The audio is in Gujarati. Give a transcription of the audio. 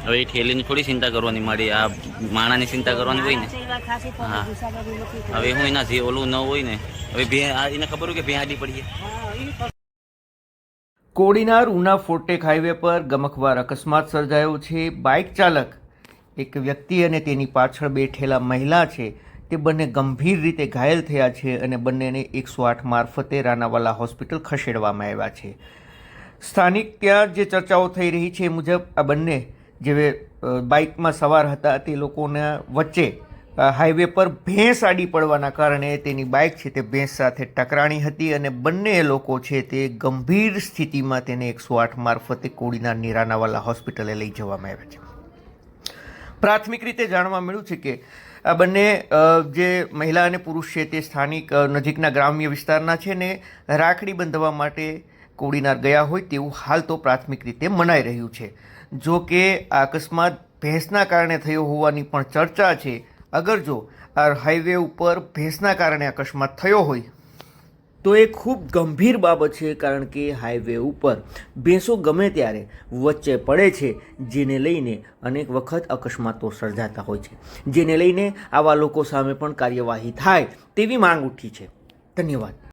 હવે એ ઠેલીની થોડી ચિંતા કરવાની મારી, આ માણાની ચિંતા કરવાની હોય ને. હા હવે હું એના જે ઓલું ન હોય ને, હવે એને ખબર હોય કે ભેંડી પડીએ. કોડીનાર ઉના ફોર્ટેક હાઈવે પર ગમખ્વાર અકસ્માત સર્જાયો છે. બાઇક ચાલક એક વ્યક્તિ અને તેની પાછળ બેઠેલા મહિલા છે તે બંને ગંભીર રીતે ઘાયલ થયા છે અને બંનેને 108 મારફતે રાનાવાલા હોસ્પિટલ ખસેડવામાં આવ્યા છે. સ્થાનિક ત્યાં જે ચર્ચાઓ થઈ રહી છે એ મુજબ આ બંને જે બાઇકમાં સવાર હતા તે લોકોના વચ્ચે હાઈવે પર ભેંસ આડી પડવાના કારણે તેની બાઇક છે તે ભેંસ સાથે ટકરાણી હતી અને બંને લોકો છે તે ગંભીર સ્થિતિમાં તેને 108 મારફતે કોડીનારની રાનાવાલા હોસ્પિટલે લઈ જવામાં આવ્યા છે. પ્રાથમિક રીતે જાણવા મળ્યું છે કે આ બંને જે મહિલા અને પુરુષ છે તે સ્થાનિક નજીકના ગ્રામ્ય વિસ્તારના છે ને રાખડી બંધવા માટે કોડીનાર ગયા હોય તેવું હાલ તો પ્રાથમિક રીતે મનાઈ રહ્યું છે. જો કે આ અકસ્માત ભેંસના કારણે થયો હોવાની પણ ચર્ચા છે. અગર જો આ હાઈવે ઉપર ભેંસના કારણે અકસ્માત થયો હોય તો એ ખૂબ ગંભીર બાબત છે, કારણ કે હાઈવે ઉપર ભેંસો ગમે ત્યારે વચ્ચે પડે છે, જેને લઈને અનેક વખત અકસ્માતો સર્જાતા હોય છે, જેને લઈને આવા લોકો સામે પણ કાર્યવાહી થાય તેવી માંગ ઉઠી છે. ધન્યવાદ.